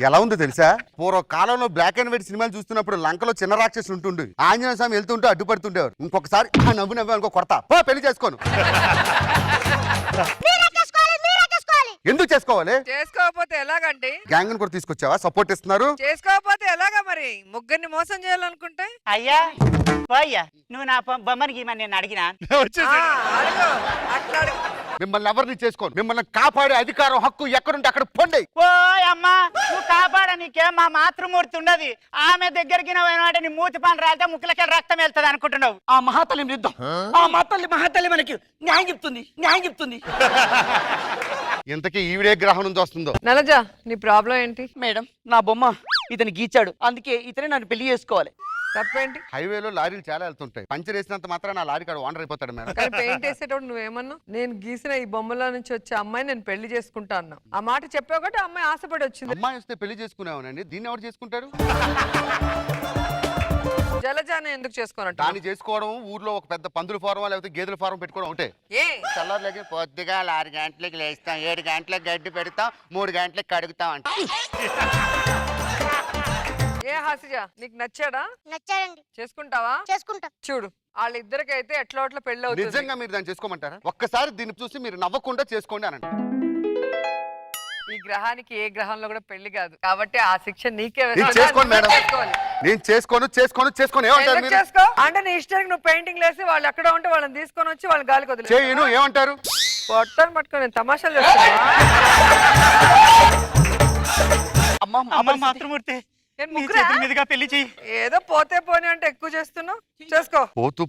ఎలా ఉందో తెలుసా పూర్వ కాలంలో బ్లాక్ అండ్ వైట్ సినిమాలు చూస్తున్నప్పుడు లంకలో చిన్న రాక్షసులు ఉంటుండే ఆంజనేయ స్వామి వెళ్తుంటే అడ్డుపడుతుండేవారు ఇంకొకసారి ఆ నవ్వు అనుకో కొడతా పో పెళ్లి చేసుకోను మీరే చేసుకోవాలి ఎందుకు చేసుకోవాలి చేసుకోకపోతే ఎలాగండి గ్యాంగ్ కూడా తీసుకొచ్చావా సపోర్ట్ ఇస్తున్నారు చేసుకోకపోతే ఎలాగా మరి ముగ్గురిని మోసం చేయాలనుకుంటే అయ్యా నువ్వు నా బొమ్మని గీమని నేను అడిగినా అడుగు అట్లా అడుగు మిమ్మల్ని ఎవరిని చేసుకోను మిమ్మల్ని కాపాడే అధికారం హక్కు ఎక్కడుంటే అక్కడ పొండి ఓ అమ్మా నువ్వు కాపాడా నీకే మా మాతృమూర్తి ఉండదు ఆమె దగ్గరికి నువ్వు నీ మూతి పని రాలితే ముక్కులకి రక్తం వెళ్తుంది అనుకుంటున్నావు ఆ మహాతల్లి యుద్ధం ఆ మహాతల్లి మనకి న్యాయం చెప్తుంది ఇంతకీ ఈవిడే గ్రహం నుంచి వస్తుందో నలజ నీ ప్రాబ్లం ఏంటి మేడం నా బొమ్మ ఇతను గీచాడు అందుకే ఇతనే నన్ను పెళ్లి చేసుకోవాలి తప్పేంటి? హైవేలో లారీలు చాలా వెళ్తుంటాయి, పంచర్ వేసినంత మాత్రం నా లారీ కాడ ఓనర్ అయిపోతాడు మేడం. కానీ పెయింట్ వేసేటప్పుడు నువ్వేమన్నా నేను గీసిన ఈ బొమ్మలో నుంచి వచ్చే అమ్మాయి నేను పెళ్లి చేసుకుంటా అన్నా. ఆ మాట చెప్పావు కాబట్టి ఆ అమ్మాయి ఆశపడి వచ్చింది. అమ్మాయి వస్తే పెళ్లి చేసుకునేవానండి, దీన్ని ఎవరు చేసుకుంటారు? జలజాని ఎందుకు చేసుకోనట్టు? దాన్ని చేసుకోవడం ఊర్లో ఒక పెద్ద పందుల ఫారం లేకపోతే గేదెల ఫారం పెట్టుకోవడం ఒకటే. ఏ తెల్లారులకి పొద్దుగా 6 గంటలకు లేస్తాం, 7 గంటలకు గడ్డి పెడతాం, 3 గంటలకు కడుగుతాం అంటే. ఏ హాసిజ నీకు నచ్చాడా? నచ్చాడండి. చేసుకుంటావా? చేసుకుంటా. చూడు వాళ్ళిద్దరికైతే ఎట్లా పెళ్లి అవుతుంది. నిజంగా మీరు దాన్ని చేసుకోమంటారా? ఒక్కసారి దీన్ని చూసి మీరు నవ్వకుండా చేసుకోండి అనండి. ఈ గ్రహానికి ఏ గ్రహంలో కూడా పెళ్లి కాదు కాబట్టి ఆ శిక్ష నీకే నేను చేసుకోను మేడం. నేను చేసుకోను ఏమంటారు మీరు? చేసుకో అంటే నీ ఇష్టానికి నువ్వు పెయింటింగ్ వేసి వాళ్ళు ఎక్కడ ఉంటే వాళ్ళని తీసుకొని వచ్చి వాళ్ళని గాలికి వదిలే చేయను ఏమంటారు? పొట్టని పట్టుకొని నేను తమాషాలు చేస్తున్నా. అమ్మ మాతృమూర్తి మీదుగా పెళ్లి చెయ్యి. ఏదో పోతే పోనీ అంటే ఎక్కువ చేస్తున్నావు. చేసుకో.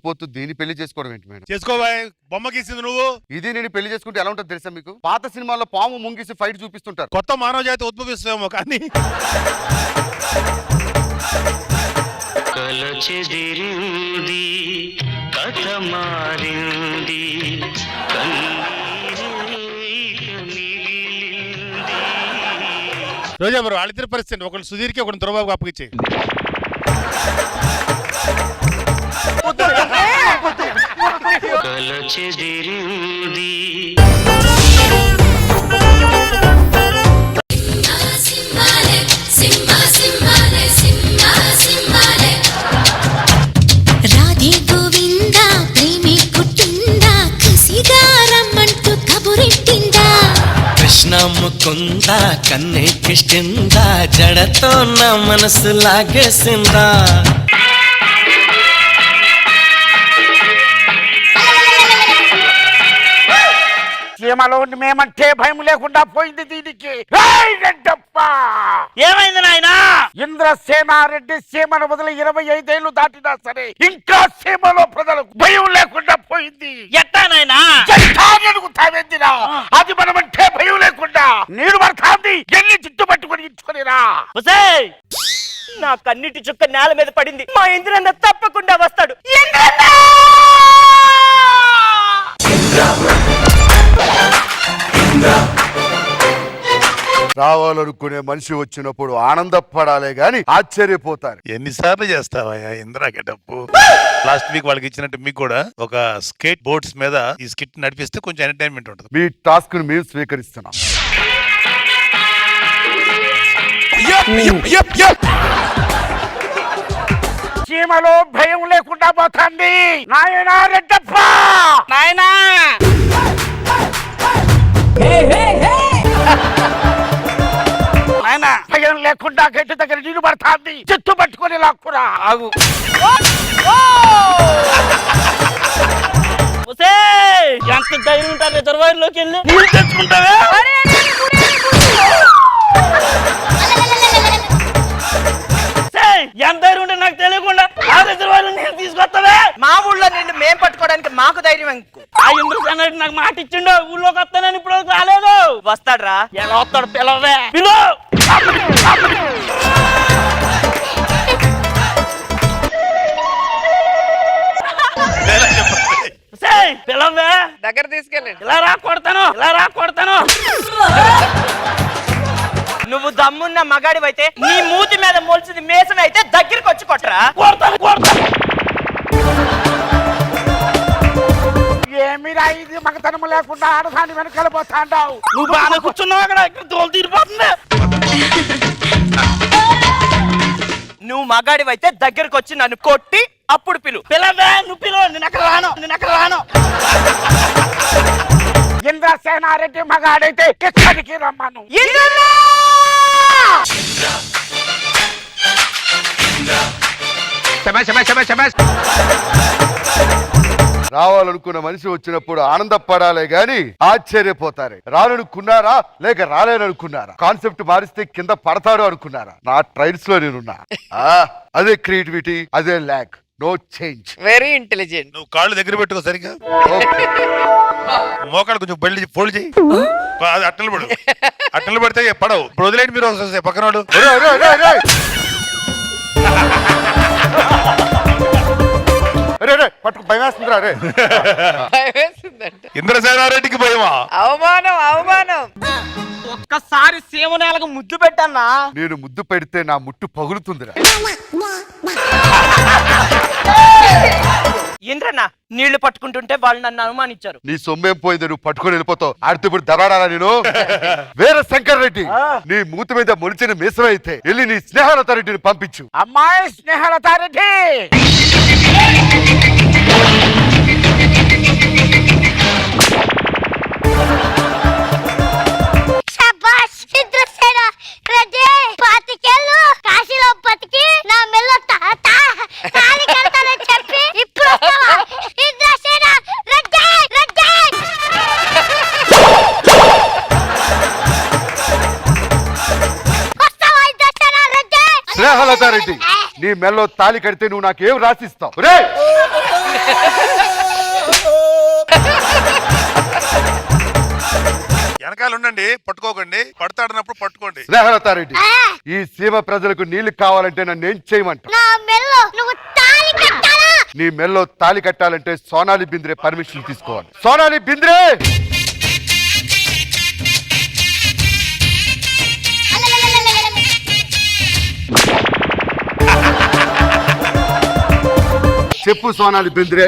పోతూ దీన్ని పెళ్లి చేసుకోవడం ఏంటి మేడం? చేసుకోవాయ్, బొమ్మ గీసింది నువ్వు. ఇది నేను పెళ్లి చేసుకుంటే ఎలా ఉంటుందో తెలుసా మీకు? పాత సినిమాల్లో పాము ముంగిసి ఫైట్ చూపిస్తుంటారు. కొత్త మానవ జాతి ఉద్భవిస్తామో కానీ కలచెదిరింది కథ మారింది రోజా బ్రో వాళ్ళిద్దరి పరిస్థితి ఒకళ్ళు సుధీర్కి ఒకళ్ళు దుర్బాబుకి అప్పగిచ్చే. కలచెదిరింది రాధే గోవింద ప్రేమి పుట్టిందా కసిగా రమ్మంటూ కబురెట్టిందా కృష్ణ ముకుంద కన్నెక్కిష్టిందా జడతో నా మనసు లాగేసిందా సీమలో మేమంటే భయం లేకుండా పోయింది దీనికి. ఏమైంది నాయనా? ఇంద్రసేనారెడ్డి సీమను వదిలి 25 ఏళ్లు దాటినా సరే ఇంకా సీమలో ప్రజలకు భయం లేకుండా పోయింది. ఎట్టా నాయనా? అడుగుతావేందిరా? అది మనమంటే భయం లేకుండా నీరు పడుతుంది. ఎన్ని చుట్టు పట్టుకుని ఇచ్చుకునిరా. నా కన్నిటి చుక్క నేల మీద పడింది. మా ఇంద్రన్న తప్పకుండా వస్తాడు. రావాలనుకునే మనిషి వచ్చినప్పుడు ఆనందపడాలే గాని ఆశ్చర్యపోతారు. ఎన్నిసార్లు చేస్తావా ఇందిరా గెటప్పు? లాస్ట్ వీక్ వాళ్ళకి ఇచ్చినట్టు మీకు కూడా ఒక స్కేట్ బోర్డ్స్ మీద ఈ స్కిట్ నడిపిస్తే కొంచెం ఎంటర్టైన్మెంట్ ఉంటుంది. మీ టాస్క్ ను మేము స్వీకరిస్తున్నాం. సీమలో భయం లేకుండా పోతుంది. నాయనా రెడ్డప్ప, నాయనా నాయనా భయం లేకుండా గట్టి దగ్గర నీరు పడుతుంది. చెట్టు పట్టుకొని లాక్కురా. ఆగు. ఎంత ధైర్యం ఉంటారు రిజర్వాయర్లోకి వెళ్ళి నీళ్ళు తెచ్చుకుంటావే? ఎంత ధైర్యం ఉంటే నాకు తెలియకుండా ఆ రిజర్వాయర్లో నీళ్ళు తీసుకొస్తావే? మా ఊళ్ళో నిన్ను మేం పట్టుకోవడానికి మాకు ధైర్యం ఎందుకు? ఆ ఇంద్రసేనుడు నాకు మాట ఇచ్చిండు, ఊళ్ళోకి వస్తానని ఇప్పుడు రాలేదు. వస్తాడ్రా? ఎలా వస్తాడు? పిలవే. పిలు. పిలవే. దగ్గర తీసుకెళ్ళండి. ఇలా రా కొడతాను. నువ్వు దమ్మున్న మగాడివైతే నీ మూతి మీద మొలిచింది మేసం అయితే దగ్గరికి వచ్చి కొట్టరా. ఏమిరా ఇది మగతనము లేకుండా ఆడదాని వెనకాల పోతాండావు. నువ్వు బాగా కూర్చున్నావు అక్కడ, ఇక్కడ తోలు తీరిపోతుంది. నువ్వు మగాడివైతే దగ్గరికి వచ్చి నన్ను కొట్టి అప్పుడు పిలవే. నువ్వు పిలువ. నేను అక్కడ రాను. ఇంద్రసేనారెడ్డి మగాడైతే ఎక్కడికి రమ్మను. రావాలనుకున్న మనిషి వచ్చినప్పుడు ఆనందపడాలే గాని ఆశ్చర్యపోతారు. రాలనుకున్నారా లేక రాలేననుకున్నారా? కాన్సెప్ట్ మారిస్తే కింద పడతాడు అనుకున్నారా? నా ట్రైల్స్ లో నేనున్నా. అదే క్రియేటివిటీ, అదే lack. No change. Very intelligent. నువ్వు కాళ్ళు దగ్గర పెట్టుకో సరిగ్గా. మోకాలు కొంచెం బెల్ట్ ఫోల్డ్ చేయి. అది అట్టలు పడితే పడవు. ఇప్పుడు వదిలేండి మీరు పక్కన వాడు. అరే రే పట్టుకు భయం వేస్తుందిరా రే. భయమేసిందంట. ఇంద్రసేనారెడ్డికి భయమా? అవమానం అవమానం. ఒక్కసారి సీమనేలకు ముద్దు పెట్టన్నా. నేను ముద్దు పెడితే నా ముట్టు పగులుతుందిరా. ఏంద్రన్న నీళ్లు పట్టుకుంటుంటే వాళ్ళు నన్ను అనుమానించారు. నీ సొమ్మేం పోయింది, నువ్వు పట్టుకొని వెళ్ళిపోతావు. ఆడితే ఇప్పుడు దరాడాలా నేను? వేరే శంకర్ రెడ్డి నీ మూతి మీద మొలిచిన మీసం అయితే వెళ్ళి నీ స్నేహలత రెడ్డిని పంపించు. అమ్మాయి స్నేహలత రెడ్డి, శభాష్ ఇంద్రసేన రెడ్డి. 25 ఏళ్ళు కాశీలో బతికి నా మెల్లో తాళి కడతానని చెప్పి ఇప్పుడు వస్తావా? ఇంద్రసేన రెడ్డి రెడ్డి. వస్తావా ఇంద్రసేన రెడ్డి? స్నేహలత రెడ్డి నీ మెల్లో తాలి కడితే నువ్వు నాకేం రాసిస్తావు? రే వెనకాల ఉండండి, పట్టుకోకండి. పడతాడినప్పుడు పట్టుకోండి. స్నేహలత రెడ్డి ఈ సీమ ప్రజలకు నీళ్లు కావాలంటే నన్ను ఏం చేయమంటావు? నా మెల్లో నువ్వు తాళి కట్టాలా? నీ మెల్లో తాలి కట్టాలంటే సోనాలి బింద్రే పర్మిషన్ తీసుకోవాలి. సోనాలి బింద్రే చెప్పు. సోనాలి బింద్రే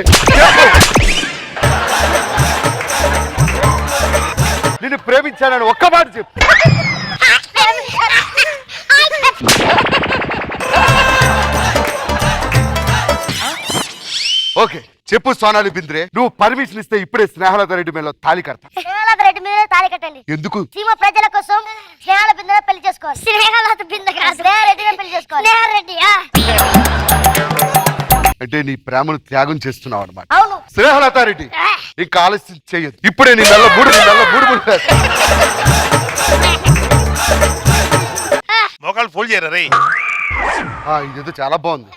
నిన్ను ప్రేమించానని ఒక్క మాట చెప్పు. ఓకే చెప్పు సోనాలి బింద్రే, నువ్వు పర్మిషన్ ఇస్తే ఇప్పుడే స్నేహలత రెడ్డి మీద తాలి కడతా. స్నేహలత రెడ్డి మీద తాళి కట్టండి. ఎందుకు? సీమ ప్రజల కోసం స్నేహాల బిందె పెళ్లి చేసుకోవాలి. స్నేహలత బిందె కాదు, స్నేహారెడ్డిని పెళ్లి చేసుకోవాలి. స్నేహారెడ్డి అంటే నీ ప్రేమను త్యాగం చేస్తున్నావు అనమాట. అవును. స్నేహలత రెడ్డి ఇంకా ఆలస్యం చేయదు, ఇప్పుడే నీ నెల మూడు మోకాలు ఫోల్డ్ చేయరా రే. ఇదేదో చాలా బాగుంది.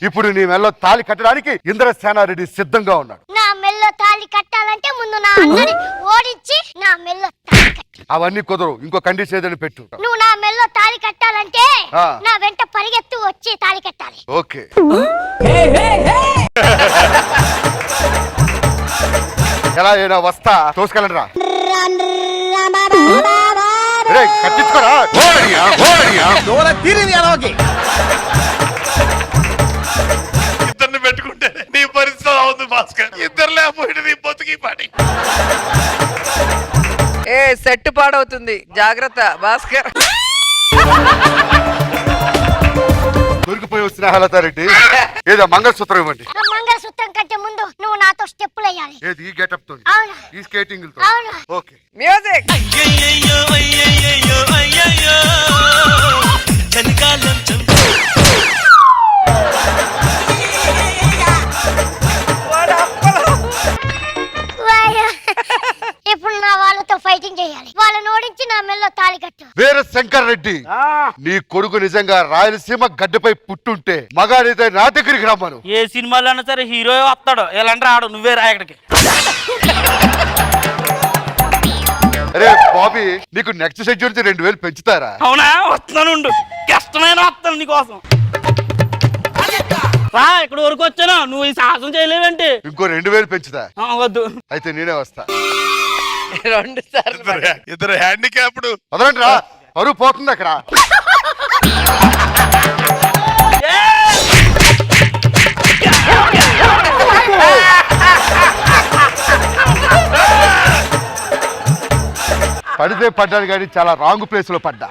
ఇప్పుడు నీ మెల్లో తాళి కట్టడానికి ఇంద్రసేనారెడ్డి సిద్ధంగా ఉన్నాడు. నా మెల్లో తాళి కట్టాలంటే ముందు నా అన్నని ఓడించి నా మెల్లో తాళి కట్టు. అవన్నీ కుదరవు, ఇంకో కండిషన్ ఏదైనా పెట్టు. నువ్వు నా మెల్లో తాళి కట్టాలంటే నా వెంట పరిగెత్తు వచ్చి తాళి కట్టాలి. ఓకే ఎలా అయినా వస్తా, తోసుకెళ్ళండి రా. కట్టించుకోరా. ఇద్దరిని పెట్టుకుంటే నీ పరిస్థితి అవుతుంది భాస్కర్. ఇద్దరు లేకపోతే నీ బతుకి పాటి. ఏ సెట్ పాడవుతుంది, జాగ్రత్త భాస్కర్. దొరికిపోయి స్నేహలత రెడ్డి ఏదో మంగళసూత్రం ఇవ్వండి. మంగళసూత్రం కంటే ముందు నువ్వు నాతో స్టెప్పులు వేయాలి. ఏది ఈ గెటప్ తో, అవును. ఈ స్కేటింగ్ తో? అవును. Okay music. ఇప్పుడు నా వాళ్ళతో ఫైటింగ్ చేయాలి. వాళ్ళని ఓడించి నా మెల్లో తాళి కట్టు. వీర శంకర్ రెడ్డి నీ కొడుకు నిజంగా రాయలసీమ గడ్డపై పుట్టుంటే మగాడైతే నా దగ్గరికి రమ్మను. ఏ సినిమాలో అయినా సరే హీరో వస్తాడు, ఎలాంటి రాడు, నువ్వే రాయక్కడికి. అరే బాబీ, నీకు నెక్స్ట్ షెడ్యూల్ 2000 పెంచుతారా? అవునా, వస్తున్నాను, కష్టమైన వస్తాను నీకోసం. రా, ఇక్కడ వరకు వచ్చాను, నువ్వు ఈ సాహసం చేయలేవంటే. ఇంకో 2000 పెంచుతా? వద్దు. అయితే నేనే వస్తా. 2 సార్లు. ఇద్దరు హ్యాండిక్యాప్డ్. వదలండి రా, పరువు పోతుంది అక్కడ. పడితే పడ్డాను కానీ చాలా రాంగ్ ప్లేస్ లో పడ్డా.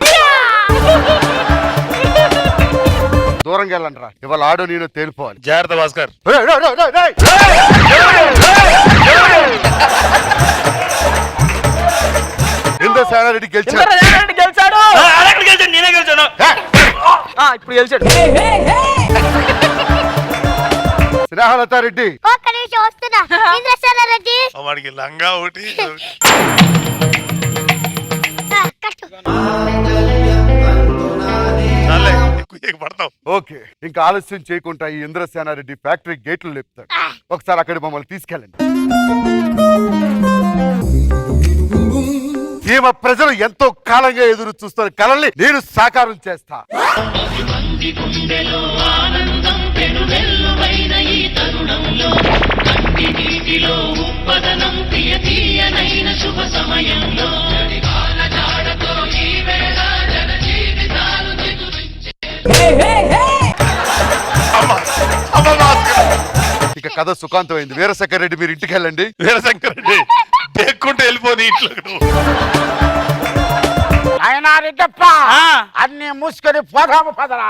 దూరంగా వెళ్ళండి రా, ఇవాళ ఆడో నేను తేలిపోవాలి. జాగ్రత్త భాస్కర్. ఇంద్రసేనారెడ్డి గెలిచాడు. నేనే గెలిచాను. ఇప్పుడు గెలిచాడు. స్నేహలత రెడ్డి ఒక్క నిమిషం వస్తున్నా. ఇంద్రసేనారెడ్డి వాడికి లంగా ఒకటి కట్టు. పడతావు. ఓకే, ఇంకా ఆలస్యం చేయకుండా ఈ ఇంద్రసేనారెడ్డి ఫ్యాక్టరీ గేట్లు లేపుతాడు. ఒకసారి అక్కడ మమ్మల్ని తీసుకెళ్ళండి. ఈమె ప్రజలు ఎంతో కాలంగా ఎదురు చూస్తున్న కళల్ని నేను సాకారం చేస్తా. వెల్లువైన ఈ తరుణంలో కంటి నీటిలో ఉప్పదనం ప్రియ తీయనైన శుభ సమయంలో జడివాన జాడతో ఈ వేళ జన జీవితాలు చిగురించే ఇక కథ సుఖాంతమైంది. వీరశంకర్ రెడ్డి మీరు ఇంటికి వెళ్ళండి. వీరశంకర్ రెడ్డి దేక్కుంటే వెళ్ళిపోని ఇంట్లో ఆయన రెడ్డప్ప అన్ని మూసుకొని పోదాము పదరా.